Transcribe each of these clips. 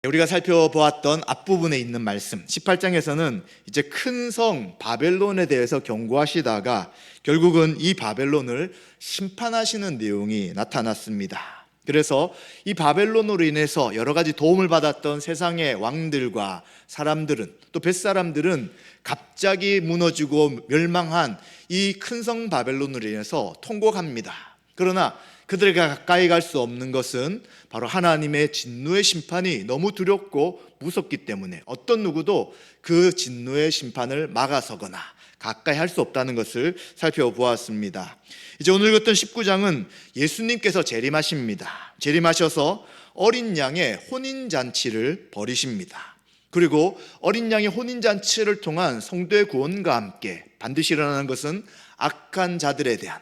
우리가 살펴보았던 앞부분에 있는 말씀 18장에서는 이제 큰 성 바벨론에 대해서 경고하시다가 결국은 이 바벨론을 심판하시는 내용이 나타났습니다. 그래서 이 바벨론으로 인해서 여러 가지 도움을 받았던 세상의 왕들과 사람들은, 또 뱃사람들은 갑자기 무너지고 멸망한 이 큰 성 바벨론으로 인해서 통곡합니다. 그러나 그들에게 가까이 갈 수 없는 것은 바로 하나님의 진노의 심판이 너무 두렵고 무섭기 때문에 어떤 누구도 그 진노의 심판을 막아서거나 가까이 할 수 없다는 것을 살펴보았습니다. 이제 오늘 읽었던 19장은 예수님께서 재림하십니다. 재림하셔서 어린 양의 혼인잔치를 벌이십니다. 그리고 어린 양의 혼인잔치를 통한 성도의 구원과 함께 반드시 일어나는 것은 악한 자들에 대한,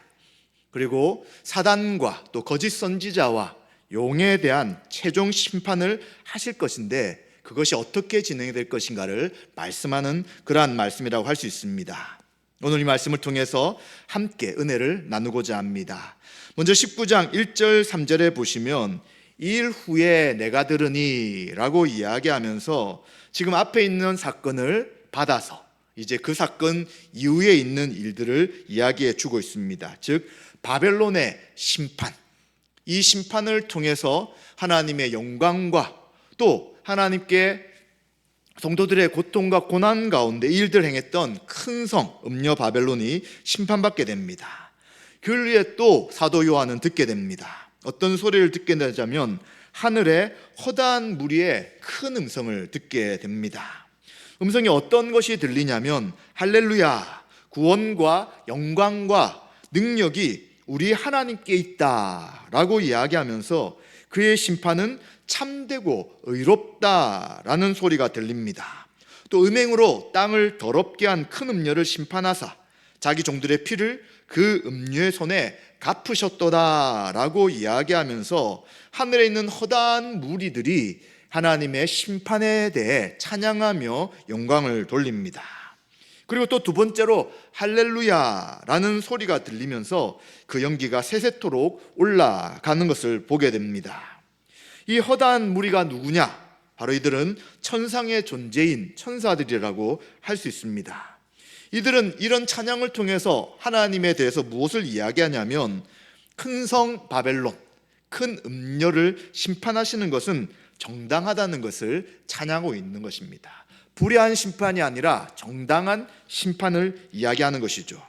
그리고 사단과 또 거짓 선지자와 용에 대한 최종 심판을 하실 것인데, 그것이 어떻게 진행이 될 것인가를 말씀하는 그러한 말씀이라고 할 수 있습니다. 오늘 이 말씀을 통해서 함께 은혜를 나누고자 합니다. 먼저 19장 1절 3절에 보시면 이 일 후에 내가 들으니 라고 이야기하면서 지금 앞에 있는 사건을 받아서 이제 그 사건 이후에 있는 일들을 이야기해 주고 있습니다. 즉 바벨론의 심판, 이 심판을 통해서 하나님의 영광과 또 하나님께 성도들의 고통과 고난 가운데 일들을 행했던 큰 성 음녀 바벨론이 심판받게 됩니다. 그 후에 또 사도 요한은 듣게 됩니다. 어떤 소리를 듣게 되자면 하늘에 허다한 무리의 큰 음성을 듣게 됩니다. 음성이 어떤 것이 들리냐면 할렐루야, 구원과 영광과 능력이 우리 하나님께 있다라고 이야기하면서 그의 심판은 참되고 의롭다라는 소리가 들립니다. 또 음행으로 땅을 더럽게 한 큰 음녀를 심판하사 자기 종들의 피를 그 음녀의 손에 갚으셨도다라고 이야기하면서 하늘에 있는 허다한 무리들이 하나님의 심판에 대해 찬양하며 영광을 돌립니다. 그리고 또 두 번째로 할렐루야라는 소리가 들리면서 그 연기가 세세토록 올라가는 것을 보게 됩니다. 이 허다한 무리가 누구냐? 바로 이들은 천상의 존재인 천사들이라고 할 수 있습니다. 이들은 이런 찬양을 통해서 하나님에 대해서 무엇을 이야기하냐면 큰 성 바벨론, 큰 음녀를 심판하시는 것은 정당하다는 것을 찬양하고 있는 것입니다. 불의한 심판이 아니라 정당한 심판을 이야기하는 것이죠.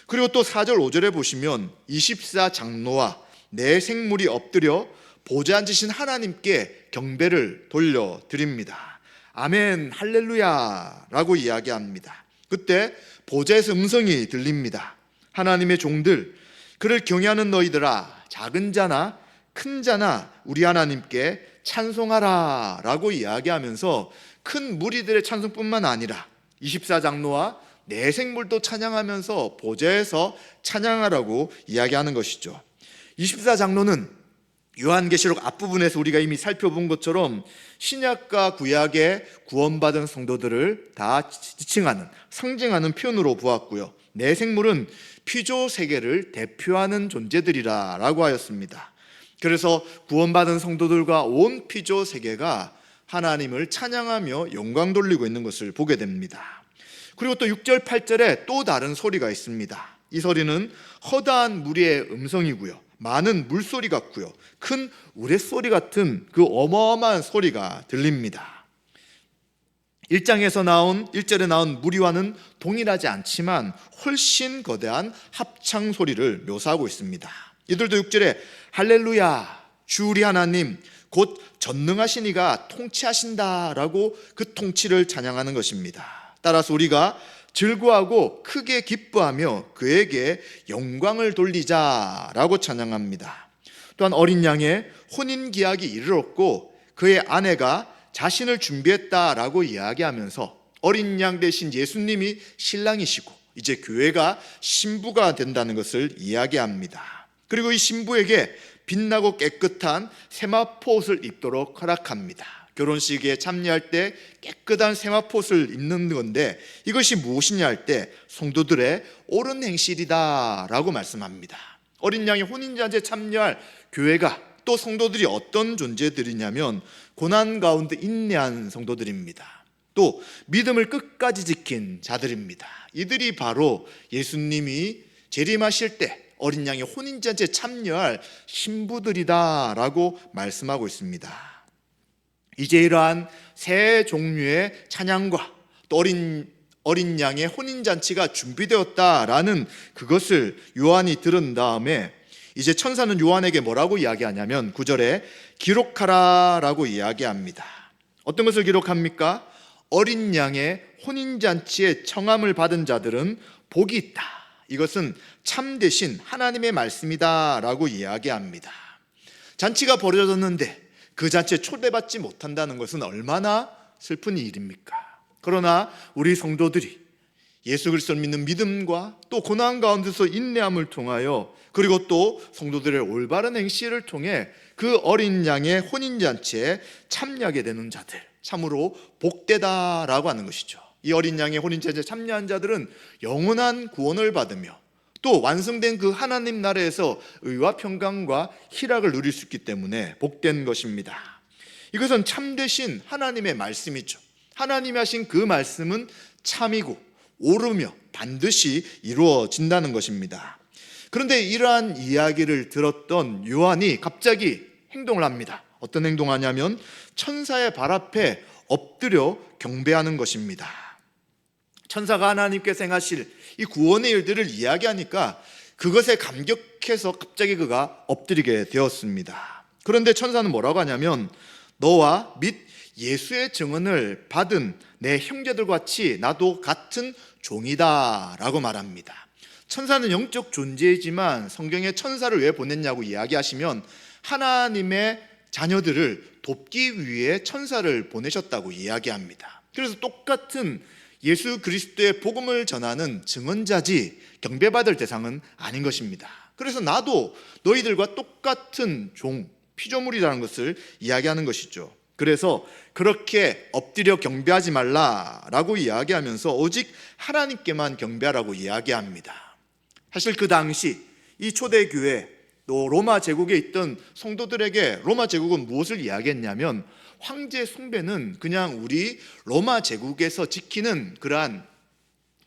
그리고 또 4절 5절에 보시면 24장로와 네 생물이 엎드려 보좌 앉으신 하나님께 경배를 돌려드립니다. 아멘 할렐루야 라고 이야기합니다. 그때 보좌에서 음성이 들립니다. 하나님의 종들, 그를 경외하는 너희들아, 작은 자나 큰 자나 우리 하나님께 찬송하라 라고 이야기하면서 큰 무리들의 찬송뿐만 아니라 24장로와 네 생물도 찬양하면서 보좌에서 찬양하라고 이야기하는 것이죠. 24장로는 요한계시록 앞부분에서 우리가 이미 살펴본 것처럼 신약과 구약의 구원받은 성도들을 다 지칭하는, 상징하는 표현으로 보았고요. 네 생물은 피조 세계를 대표하는 존재들이라고 하였습니다. 그래서 구원받은 성도들과 온 피조 세계가 하나님을 찬양하며 영광 돌리고 있는 것을 보게 됩니다. 그리고 또 6절 8절에 또 다른 소리가 있습니다. 이 소리는 허다한 무리의 음성이고요, 많은 물소리 같고요, 큰 우레소리 같은 그 어마어마한 소리가 들립니다. 1절에 나온 무리와는 동일하지 않지만 훨씬 거대한 합창 소리를 묘사하고 있습니다. 이들도 6절에 할렐루야, 주 우리 하나님 곧 전능하신 이가 통치하신다라고 그 통치를 찬양하는 것입니다. 따라서 우리가 즐거워하고 크게 기뻐하며 그에게 영광을 돌리자라고 찬양합니다. 또한 어린 양의 혼인기약이 이르렀고 그의 아내가 자신을 준비했다라고 이야기하면서 어린 양 대신 예수님이 신랑이시고 이제 교회가 신부가 된다는 것을 이야기합니다. 그리고 이 신부에게 빛나고 깨끗한 세마포옷을 입도록 허락합니다. 결혼식에 참여할 때 깨끗한 세마포옷을 입는 건데 이것이 무엇이냐 할 때 성도들의 옳은 행실이다 라고 말씀합니다. 어린 양의 혼인잔치에 참여할 교회가 또 성도들이 어떤 존재들이냐면 고난 가운데 인내한 성도들입니다. 또 믿음을 끝까지 지킨 자들입니다. 이들이 바로 예수님이 재림하실 때 어린 양의 혼인잔치에 참여할 신부들이다라고 말씀하고 있습니다. 이제 이러한 세 종류의 찬양과 또 어린 양의 혼인잔치가 준비되었다라는 그것을 요한이 들은 다음에 이제 천사는 요한에게 뭐라고 이야기하냐면 9절에 기록하라라고 이야기합니다. 어떤 것을 기록합니까? 어린 양의 혼인잔치에 청함을 받은 자들은 복이 있다. 이것은 참되신 하나님의 말씀이다 라고 이야기합니다. 잔치가 벌어졌는데 그 잔치에 초대받지 못한다는 것은 얼마나 슬픈 일입니까? 그러나 우리 성도들이 예수 그리스도를 믿는 믿음과 또 고난 가운데서 인내함을 통하여 그리고 또 성도들의 올바른 행실을 통해 그 어린 양의 혼인잔치에 참여하게 되는 자들, 참으로 복되다라고 하는 것이죠. 이 어린 양의 혼인잔치에 참여한 자들은 영원한 구원을 받으며 또 완성된 그 하나님 나라에서 의와 평강과 희락을 누릴 수 있기 때문에 복된 것입니다. 이것은 참되신 하나님의 말씀이죠. 하나님이 하신 그 말씀은 참이고 옳으며 반드시 이루어진다는 것입니다. 그런데 이러한 이야기를 들었던 요한이 갑자기 행동을 합니다. 어떤 행동하냐면 천사의 발 앞에 엎드려 경배하는 것입니다. 천사가 하나님께서 행하실 이 구원의 일들을 이야기하니까 그것에 감격해서 갑자기 그가 엎드리게 되었습니다. 그런데 천사는 뭐라고 하냐면 너와 및 예수의 증언을 받은 내 형제들과 같이 나도 같은 종이다 라고 말합니다. 천사는 영적 존재이지만 성경에 천사를 왜 보냈냐고 이야기하시면 하나님의 자녀들을 돕기 위해 천사를 보내셨다고 이야기합니다. 그래서 똑같은 예수 그리스도의 복음을 전하는 증언자지 경배받을 대상은 아닌 것입니다. 그래서 나도 너희들과 똑같은 종, 피조물이라는 것을 이야기하는 것이죠. 그래서 그렇게 엎드려 경배하지 말라라고 이야기하면서 오직 하나님께만 경배하라고 이야기합니다. 사실 그 당시 이 초대교회 또 로마 제국에 있던 성도들에게 로마 제국은 무엇을 이야기했냐면 황제 숭배는 그냥 우리 로마 제국에서 지키는 그러한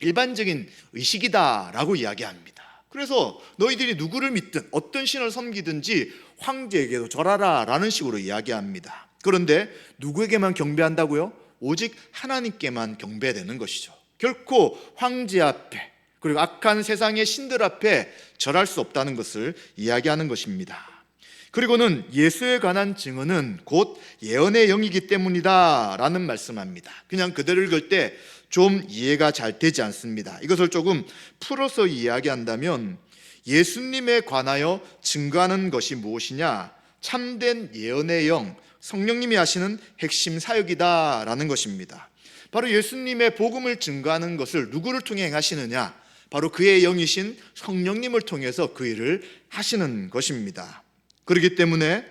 일반적인 의식이다라고 이야기합니다. 그래서 너희들이 누구를 믿든 어떤 신을 섬기든지 황제에게도 절하라 라는 식으로 이야기합니다. 그런데 누구에게만 경배한다고요? 오직 하나님께만 경배되는 것이죠. 결코 황제 앞에 그리고 악한 세상의 신들 앞에 절할 수 없다는 것을 이야기하는 것입니다. 그리고는 예수에 관한 증언은 곧 예언의 영이기 때문이다 라는 말씀합니다. 그냥 그대로 읽을 때 좀 이해가 잘 되지 않습니다. 이것을 조금 풀어서 이야기한다면 예수님에 관하여 증거하는 것이 무엇이냐? 참된 예언의 영, 성령님이 하시는 핵심 사역이다 라는 것입니다. 바로 예수님의 복음을 증거하는 것을 누구를 통해 행하시느냐? 바로 그의 영이신 성령님을 통해서 그 일을 하시는 것입니다. 그렇기 때문에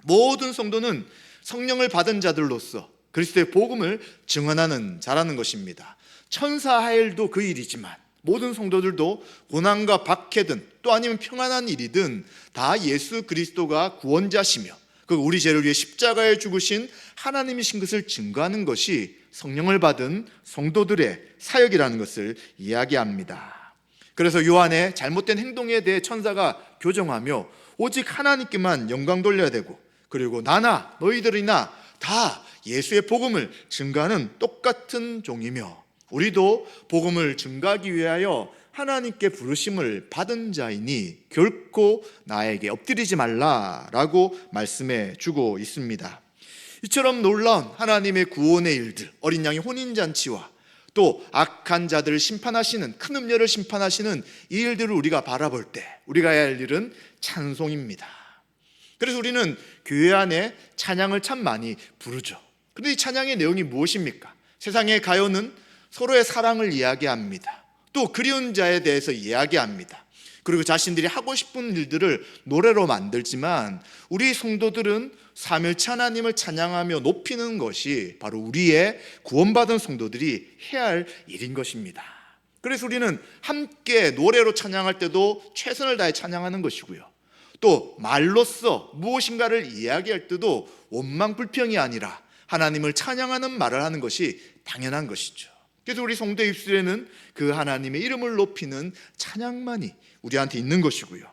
모든 성도는 성령을 받은 자들로서 그리스도의 복음을 증언하는 자라는 것입니다. 천사 하엘도 그 일이지만 모든 성도들도 고난과 박해든 또 아니면 평안한 일이든 다 예수 그리스도가 구원자시며 그 우리 죄를 위해 십자가에 죽으신 하나님이신 것을 증거하는 것이 성령을 받은 성도들의 사역이라는 것을 이야기합니다. 그래서 요한의 잘못된 행동에 대해 천사가 교정하며 오직 하나님께만 영광 돌려야 되고 그리고 나나 너희들이나 다 예수의 복음을 증거하는 똑같은 종이며 우리도 복음을 증거하기 위하여 하나님께 부르심을 받은 자이니 결코 나에게 엎드리지 말라라고 말씀해 주고 있습니다. 이처럼 놀라운 하나님의 구원의 일들, 어린 양의 혼인잔치와 또 악한 자들을 심판하시는 큰 음녀를 심판하시는 이 일들을 우리가 바라볼 때 우리가 해야 할 일은 찬송입니다. 그래서 우리는 교회 안에 찬양을 참 많이 부르죠. 그런데 이 찬양의 내용이 무엇입니까? 세상의 가요는 서로의 사랑을 이야기합니다. 또 그리운 자에 대해서 이야기합니다. 그리고 자신들이 하고 싶은 일들을 노래로 만들지만 우리 성도들은 삼일체 하나님을 찬양하며 높이는 것이 바로 우리의 구원받은 성도들이 해야 할 일인 것입니다. 그래서 우리는 함께 노래로 찬양할 때도 최선을 다해 찬양하는 것이고요. 또 말로써 무엇인가를 이야기할 때도 원망불평이 아니라 하나님을 찬양하는 말을 하는 것이 당연한 것이죠. 그래서 우리 성도 입술에는 그 하나님의 이름을 높이는 찬양만이 우리한테 있는 것이고요.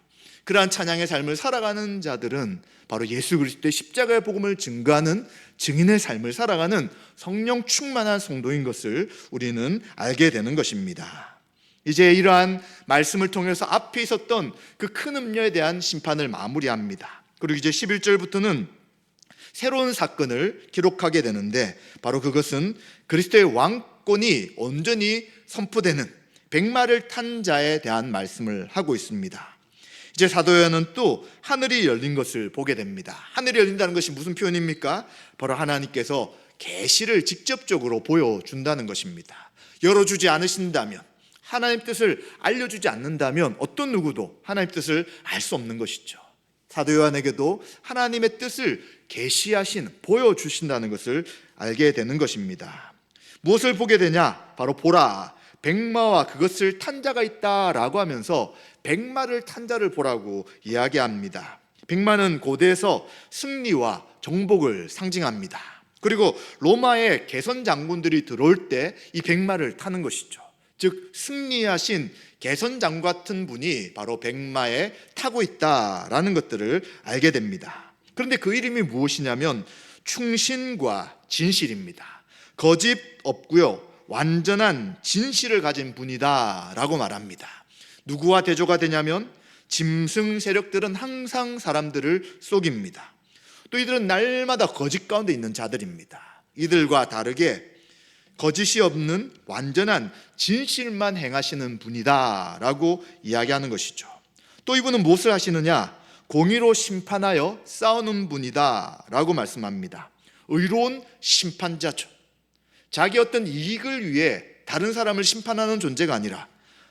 그러한 찬양의 삶을 살아가는 자들은 바로 예수 그리스도의 십자가의 복음을 증거하는 증인의 삶을 살아가는 성령 충만한 성도인 것을 우리는 알게 되는 것입니다. 이제 이러한 말씀을 통해서 앞에 있었던 그 큰 음녀에 대한 심판을 마무리합니다. 그리고 이제 11절부터는 새로운 사건을 기록하게 되는데, 바로 그것은 그리스도의 왕권이 온전히 선포되는 백마를 탄 자에 대한 말씀을 하고 있습니다. 이제 사도 요한은 또 하늘이 열린 것을 보게 됩니다. 하늘이 열린다는 것이 무슨 표현입니까? 바로 하나님께서 계시를 직접적으로 보여준다는 것입니다. 열어주지 않으신다면, 하나님 뜻을 알려주지 않는다면 어떤 누구도 하나님 뜻을 알 수 없는 것이죠. 사도 요한에게도 하나님의 뜻을 계시하신, 보여주신다는 것을 알게 되는 것입니다. 무엇을 보게 되냐? 바로 보라, 백마와 그것을 탄 자가 있다라고 하면서 백마를 탄 자를 보라고 이야기합니다. 백마는 고대에서 승리와 정복을 상징합니다. 그리고 로마의 개선 장군들이 들어올 때 이 백마를 타는 것이죠. 즉 승리하신 개선장 같은 분이 바로 백마에 타고 있다라는 것들을 알게 됩니다. 그런데 그 이름이 무엇이냐면 충신과 진실입니다. 거짓 없고요, 완전한 진실을 가진 분이다 라고 말합니다. 누구와 대조가 되냐면 짐승 세력들은 항상 사람들을 속입니다. 또 이들은 날마다 거짓 가운데 있는 자들입니다. 이들과 다르게 거짓이 없는 완전한 진실만 행하시는 분이다 라고 이야기하는 것이죠. 또 이분은 무엇을 하시느냐? 공의로 심판하여 싸우는 분이다 라고 말씀합니다. 의로운 심판자죠. 자기 어떤 이익을 위해 다른 사람을 심판하는 존재가 아니라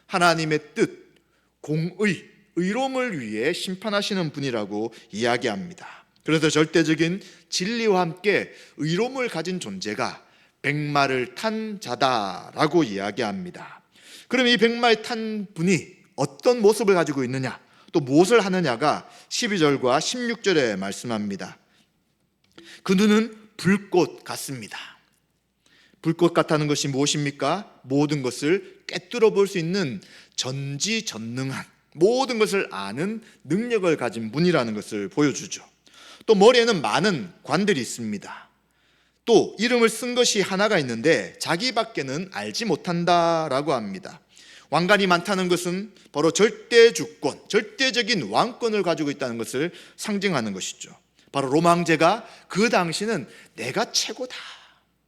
하나님의 뜻, 공의, 의로움을 위해 심판하시는 분이라고 이야기합니다. 그래서 절대적인 진리와 함께 의로움을 가진 존재가 백마를 탄 자다라고 이야기합니다. 그럼 이 백마에 탄 분이 어떤 모습을 가지고 있느냐, 또 무엇을 하느냐가 12절과 16절에 말씀합니다. 그 눈은 불꽃 같습니다. 불꽃 같다는 것이 무엇입니까? 모든 것을 꿰뚫어 볼 수 있는 전지전능한, 모든 것을 아는 능력을 가진 분이라는 것을 보여주죠. 또 머리에는 많은 관들이 있습니다. 또 이름을 쓴 것이 하나가 있는데 자기밖에는 알지 못한다라고 합니다. 왕관이 많다는 것은 바로 절대주권, 절대적인 왕권을 가지고 있다는 것을 상징하는 것이죠. 바로 로마 황제가 그 당시는 내가 최고다,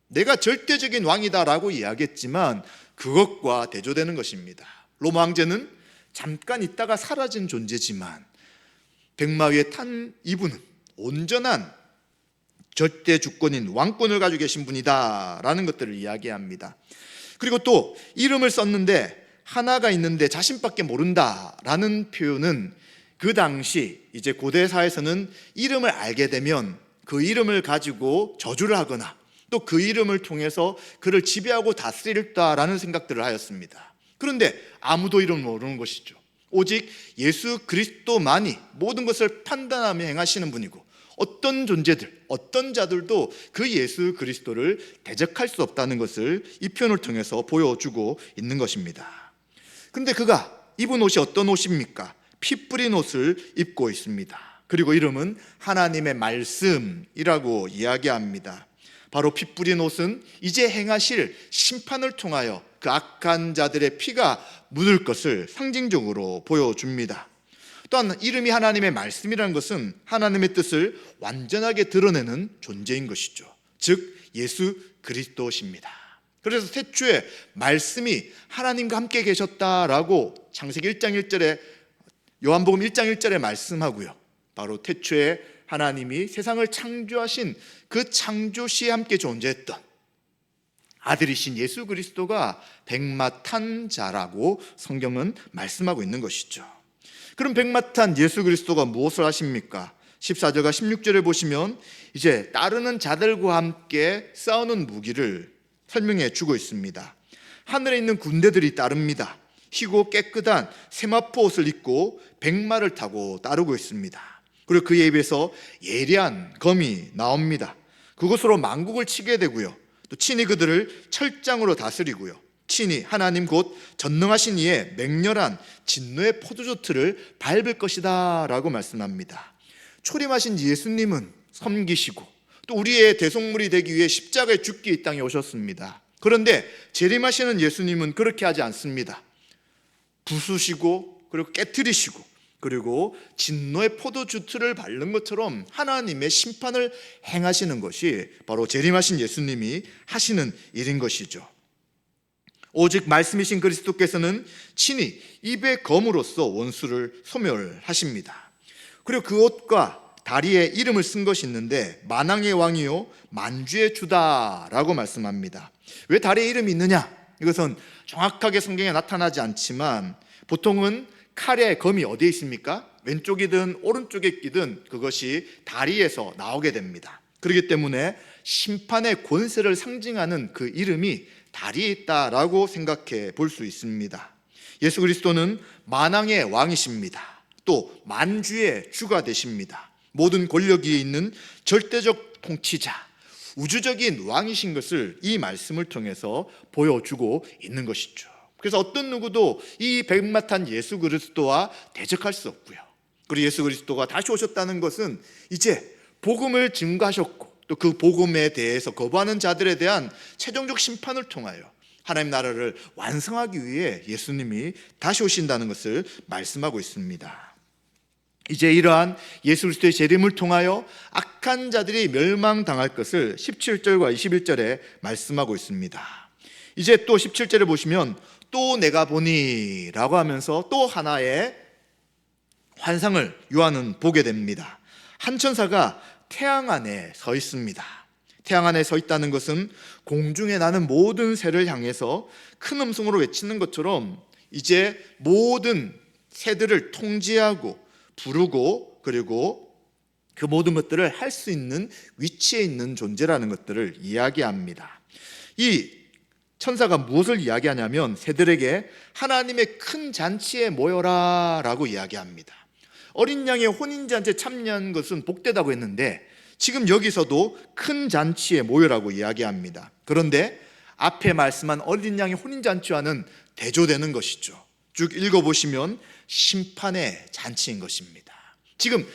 내가 절대적인 왕이다라고 이야기했지만 그것과 대조되는 것입니다. 로마 황제는 잠깐 있다가 사라진 존재지만 백마 위에 탄 이분은 온전한 절대 주권인 왕권을 가지고 계신 분이다라는 것들을 이야기합니다. 그리고 또 이름을 썼는데 하나가 있는데 자신밖에 모른다라는 표현은 그 당시 이제 고대 사회에서는 이름을 알게 되면 그 이름을 가지고 저주를 하거나 또 그 이름을 통해서 그를 지배하고 다스릴다라는 생각들을 하였습니다. 그런데 아무도 이름을 모르는 것이죠. 오직 예수 그리스도만이 모든 것을 판단하며 행하시는 분이고, 어떤 존재들, 어떤 자들도 그 예수 그리스도를 대적할 수 없다는 것을 이 표현을 통해서 보여주고 있는 것입니다. 그런데 그가 입은 옷이 어떤 옷입니까? 피 뿌린 옷을 입고 있습니다. 그리고 이름은 하나님의 말씀이라고 이야기합니다. 바로 피 뿌린 옷은 이제 행하실 심판을 통하여 그 악한 자들의 피가 묻을 것을 상징적으로 보여줍니다. 또한 이름이 하나님의 말씀이라는 것은 하나님의 뜻을 완전하게 드러내는 존재인 것이죠. 즉 예수 그리스도십니다. 그래서 태초에 말씀이 하나님과 함께 계셨다라고 창세기 1장 1절에, 요한복음 1장 1절에 말씀하고요. 바로 태초에 하나님이 세상을 창조하신 그 창조시에 함께 존재했던 아들이신 예수 그리스도가 백마 탄 자라고 성경은 말씀하고 있는 것이죠. 그럼 백마 탄 예수 그리스도가 무엇을 하십니까? 14절과 16절에 보시면 이제 따르는 자들과 함께 싸우는 무기를 설명해 주고 있습니다. 하늘에 있는 군대들이 따릅니다. 희고 깨끗한 세마포 옷을 입고 백마를 타고 따르고 있습니다. 그리고 그의 입에서 예리한 검이 나옵니다. 그것으로 만국을 치게 되고요, 또 친히 그들을 철장으로 다스리고요, 친히 하나님 곧 전능하신 이의 맹렬한 진노의 포도주 틀을 밟을 것이다 라고 말씀합니다. 초림하신 예수님은 섬기시고 또 우리의 대속물이 되기 위해 십자가에 죽기 이 땅에 오셨습니다. 그런데 재림하시는 예수님은 그렇게 하지 않습니다. 부수시고 그리고 깨트리시고 그리고 진노의 포도주 틀을 밟는 것처럼 하나님의 심판을 행하시는 것이 바로 재림하신 예수님이 하시는 일인 것이죠. 오직 말씀이신 그리스도께서는 친히 입의 검으로써 원수를 소멸하십니다. 그리고 그 옷과 다리에 이름을 쓴 것이 있는데 만왕의 왕이요 만주의 주다라고 말씀합니다. 왜 다리에 이름이 있느냐? 이것은 정확하게 성경에 나타나지 않지만 보통은 칼의 검이 어디에 있습니까? 왼쪽이든 오른쪽에 있든 그것이 다리에서 나오게 됩니다. 그렇기 때문에 심판의 권세를 상징하는 그 이름이 다리에 있다라고 생각해 볼 수 있습니다. 예수 그리스도는 만왕의 왕이십니다. 또 만주의 주가 되십니다. 모든 권력 위에 있는 절대적 통치자, 우주적인 왕이신 것을 이 말씀을 통해서 보여주고 있는 것이죠. 그래서 어떤 누구도 이 백마 탄 예수 그리스도와 대적할 수 없고요, 그리고 예수 그리스도가 다시 오셨다는 것은 이제 복음을 증거하셨고 또 그 복음에 대해서 거부하는 자들에 대한 최종적 심판을 통하여 하나님 나라를 완성하기 위해 예수님이 다시 오신다는 것을 말씀하고 있습니다. 이제 이러한 예수 그리스도의 재림을 통하여 악한 자들이 멸망당할 것을 17절과 21절에 말씀하고 있습니다. 이제 또 17절에 보시면 또 내가 보니 라고 하면서 또 하나의 환상을 요한은 보게 됩니다. 한 천사가 태양 안에 서 있습니다. 태양 안에 서 있다는 것은 공중에 나는 모든 새를 향해서 큰 음성으로 외치는 것처럼 이제 모든 새들을 통제하고 부르고 그리고 그 모든 것들을 할 수 있는 위치에 있는 존재라는 것들을 이야기합니다. 이 천사가 무엇을 이야기하냐면 새들에게 하나님의 큰 잔치에 모여라 라고 이야기합니다. 어린 양의 혼인잔치에 참여한 것은 복되다고 했는데 지금 여기서도 큰 잔치에 모여라고 이야기합니다. 그런데 앞에 말씀한 어린 양의 혼인잔치와는 대조되는 것이죠. 쭉 읽어보시면 심판의 잔치인 것입니다. 지금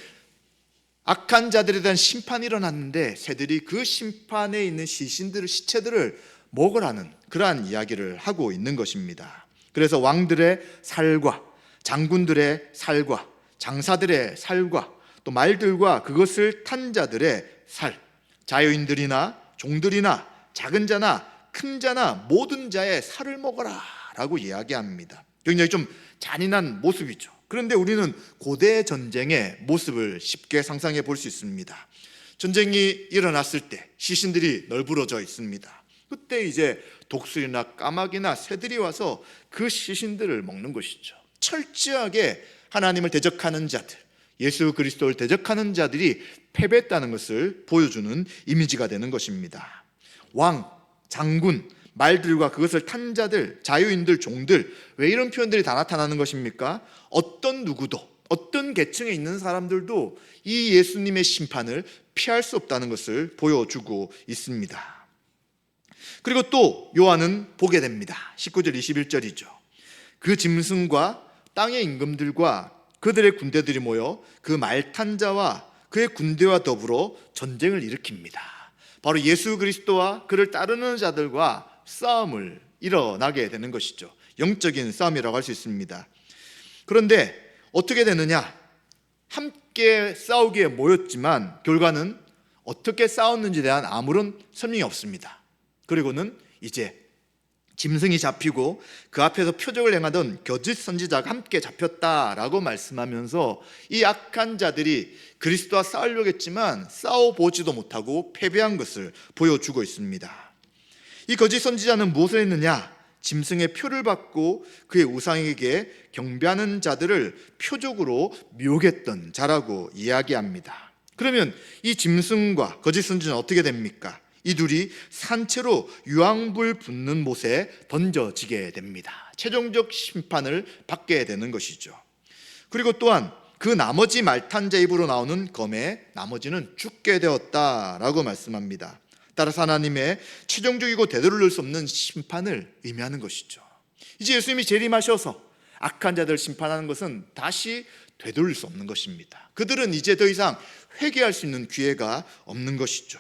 악한 자들에 대한 심판이 일어났는데 새들이 그 심판에 있는 시체들을 먹으라는 그러한 이야기를 하고 있는 것입니다. 그래서 왕들의 살과 장군들의 살과 장사들의 살과 또 말들과 그것을 탄 자들의 살, 자유인들이나 종들이나 작은 자나 큰 자나 모든 자의 살을 먹어라 라고 이야기합니다. 굉장히 좀 잔인한 모습이죠. 그런데 우리는 고대 전쟁의 모습을 쉽게 상상해 볼 수 있습니다. 전쟁이 일어났을 때 시신들이 널브러져 있습니다. 그때 이제 독수리나 까마귀나 새들이 와서 그 시신들을 먹는 것이죠. 철저하게 하나님을 대적하는 자들, 예수 그리스도를 대적하는 자들이 패배했다는 것을 보여주는 이미지가 되는 것입니다. 왕, 장군, 말들과 그것을 탄 자들, 자유인들, 종들, 왜 이런 표현들이 다 나타나는 것입니까? 어떤 누구도, 어떤 계층에 있는 사람들도 이 예수님의 심판을 피할 수 없다는 것을 보여주고 있습니다. 그리고 또 요한은 보게 됩니다. 19절 21절이죠. 그 짐승과 땅의 임금들과 그들의 군대들이 모여 그 말 탄 자와 그의 군대와 더불어 전쟁을 일으킵니다. 바로 예수 그리스도와 그를 따르는 자들과 싸움을 일어나게 되는 것이죠. 영적인 싸움이라고 할 수 있습니다. 그런데 어떻게 되느냐? 함께 싸우기에 모였지만 결과는 어떻게 싸웠는지에 대한 아무런 설명이 없습니다. 그리고는 이제 짐승이 잡히고 그 앞에서 표적을 행하던 거짓 선지자가 함께 잡혔다라고 말씀하면서 이 악한 자들이 그리스도와 싸우려고 했지만 싸워보지도 못하고 패배한 것을 보여주고 있습니다. 이 거짓 선지자는 무엇을 했느냐? 짐승의 표를 받고 그의 우상에게 경배하는 자들을 표적으로 미혹했던 자라고 이야기합니다. 그러면 이 짐승과 거짓 선지자는 어떻게 됩니까? 이 둘이 산채로 유황불 붙는 못에 던져지게 됩니다. 최종적 심판을 받게 되는 것이죠. 그리고 또한 그 나머지 말탄자 입으로 나오는 검에 나머지는 죽게 되었다라고 말씀합니다. 따라서 하나님의 최종적이고 되돌릴 수 없는 심판을 의미하는 것이죠. 이제 예수님이 재림하셔서 악한 자들을 심판하는 것은 다시 되돌릴 수 없는 것입니다. 그들은 이제 더 이상 회개할 수 있는 기회가 없는 것이죠.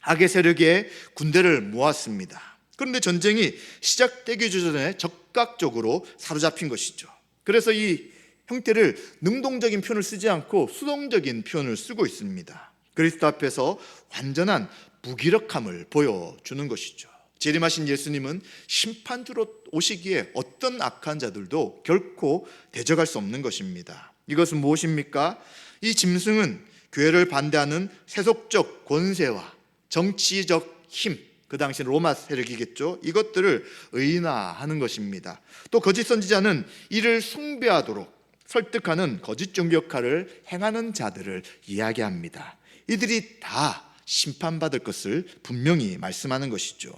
악의 세력의 군대를 모았습니다. 그런데 전쟁이 시작되기 전에 적극적으로 사로잡힌 것이죠. 그래서 이 형태를 능동적인 표현을 쓰지 않고 수동적인 표현을 쓰고 있습니다. 그리스도 앞에서 완전한 무기력함을 보여주는 것이죠. 재림하신 예수님은 심판주로 오시기에 어떤 악한 자들도 결코 대적할 수 없는 것입니다. 이것은 무엇입니까? 이 짐승은 교회를 반대하는 세속적 권세와 정치적 힘, 그 당시 로마 세력이겠죠. 이것들을 의인화하는 것입니다. 또 거짓 선지자는 이를 숭배하도록 설득하는 거짓 종교 역할을 행하는 자들을 이야기합니다. 이들이 다 심판받을 것을 분명히 말씀하는 것이죠.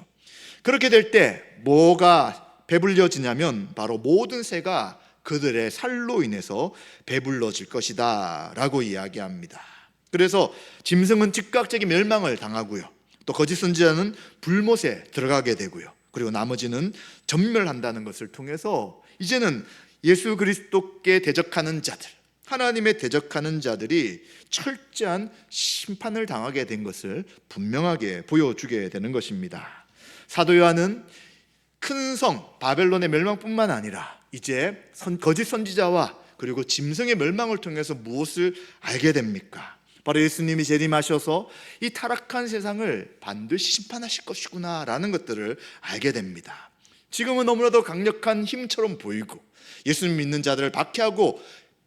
그렇게 될 때 뭐가 배불려지냐면 바로 모든 새가 그들의 살로 인해서 배불러질 것이다 라고 이야기합니다. 그래서 짐승은 즉각적인 멸망을 당하고요, 또 거짓 선지자는 불못에 들어가게 되고요, 그리고 나머지는 전멸한다는 것을 통해서 이제는 예수 그리스도께 대적하는 자들, 하나님에 대적하는 자들이 철저한 심판을 당하게 된 것을 분명하게 보여주게 되는 것입니다. 사도 요한은 큰 성 바벨론의 멸망뿐만 아니라 이제 거짓 선지자와 그리고 짐승의 멸망을 통해서 무엇을 알게 됩니까? 바로 예수님이 재림하셔서 이 타락한 세상을 반드시 심판하실 것이구나 라는 것들을 알게 됩니다. 지금은 너무나도 강력한 힘처럼 보이고 예수님 믿는 자들을 박해하고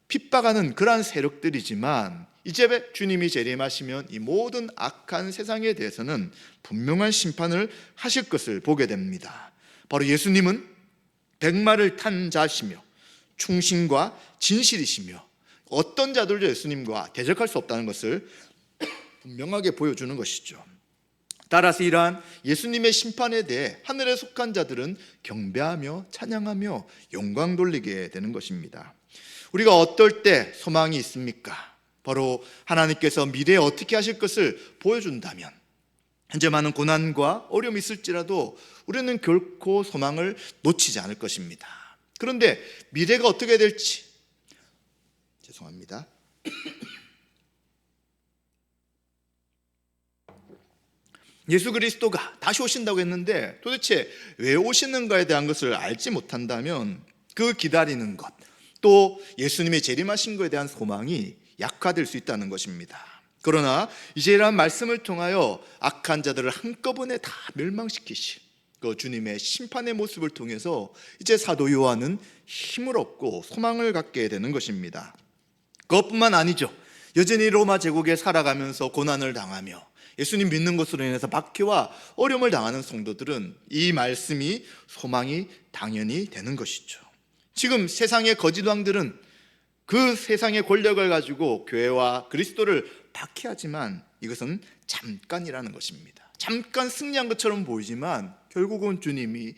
핍박하는 그러한 세력들이지만 이제 주님이 재림하시면 이 모든 악한 세상에 대해서는 분명한 심판을 하실 것을 보게 됩니다. 바로 예수님은 백마를 탄 자시며 충신과 진실이시며 어떤 자들도 예수님과 대적할 수 없다는 것을 분명하게 보여주는 것이죠. 따라서 이러한 예수님의 심판에 대해 하늘에 속한 자들은 경배하며 찬양하며 영광 돌리게 되는 것입니다. 우리가 어떨 때 소망이 있습니까? 바로 하나님께서 미래에 어떻게 하실 것을 보여준다면 현재 많은 고난과 어려움이 있을지라도 우리는 결코 소망을 놓치지 않을 것입니다. 그런데 미래가 어떻게 될지, 죄송합니다. 예수 그리스도가 다시 오신다고 했는데 도대체 왜 오시는가에 대한 것을 알지 못한다면 그 기다리는 것, 또 예수님의 재림하신 것에 대한 소망이 약화될 수 있다는 것입니다. 그러나 이제 이러한 말씀을 통하여 악한 자들을 한꺼번에 다 멸망시키실 그 주님의 심판의 모습을 통해서 이제 사도 요한은 힘을 얻고 소망을 갖게 되는 것입니다. 그것뿐만 아니죠. 여전히 로마 제국에 살아가면서 고난을 당하며 예수님 믿는 것으로 인해서 박해와 어려움을 당하는 성도들은 이 말씀이 소망이 당연히 되는 것이죠. 지금 세상의 거짓 왕들은 그 세상의 권력을 가지고 교회와 그리스도를 박해하지만 이것은 잠깐이라는 것입니다. 잠깐 승리한 것처럼 보이지만 결국은 주님이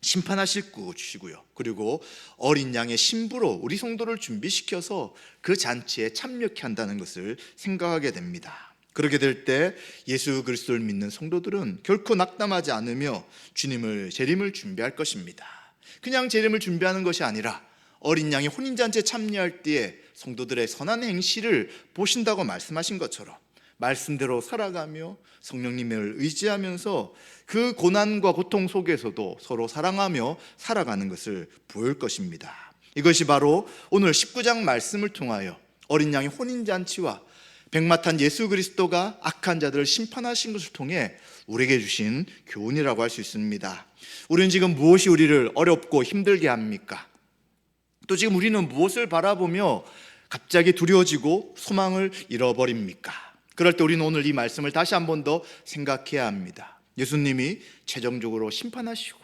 심판하실 것이고요, 그리고 어린 양의 신부로 우리 성도를 준비시켜서 그 잔치에 참여케 한다는 것을 생각하게 됩니다. 그렇게 될 때 예수 그리스도를 믿는 성도들은 결코 낙담하지 않으며 주님을 재림을 준비할 것입니다. 그냥 재림을 준비하는 것이 아니라 어린 양의 혼인잔치에 참여할 때에 성도들의 선한 행실을 보신다고 말씀하신 것처럼 말씀대로 살아가며 성령님을 의지하면서 그 고난과 고통 속에서도 서로 사랑하며 살아가는 것을 보일 것입니다. 이것이 바로 오늘 19장 말씀을 통하여 어린 양의 혼인잔치와 백마탄 예수 그리스도가 악한 자들을 심판하신 것을 통해 우리에게 주신 교훈이라고 할 수 있습니다. 우리는 지금 무엇이 우리를 어렵고 힘들게 합니까? 또 지금 우리는 무엇을 바라보며 갑자기 두려워지고 소망을 잃어버립니까? 그럴 때 우리는 오늘 이 말씀을 다시 한 번 더 생각해야 합니다. 예수님이 최종적으로 심판하시고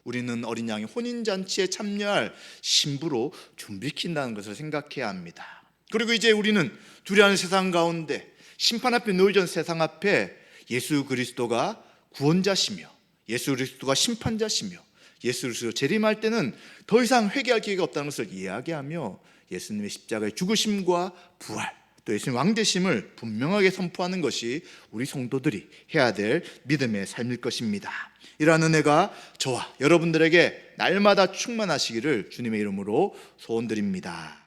우리는 어린 양의 혼인잔치에 참여할 신부로 준비시킨다는 것을 생각해야 합니다. 그리고 이제 우리는 두려워하는 세상 가운데 심판 앞에 놓여진 세상 앞에 예수 그리스도가 구원자시며 예수 그리스도가 심판자시며 예수 그리스도 재림할 때는 더 이상 회개할 기회가 없다는 것을 이야기하며 예수님의 십자가의 죽으심과 부활, 또 예수님 왕되심을 분명하게 선포하는 것이 우리 성도들이 해야 될 믿음의 삶일 것입니다. 이러한 은혜가 저와 여러분들에게 날마다 충만하시기를 주님의 이름으로 소원드립니다.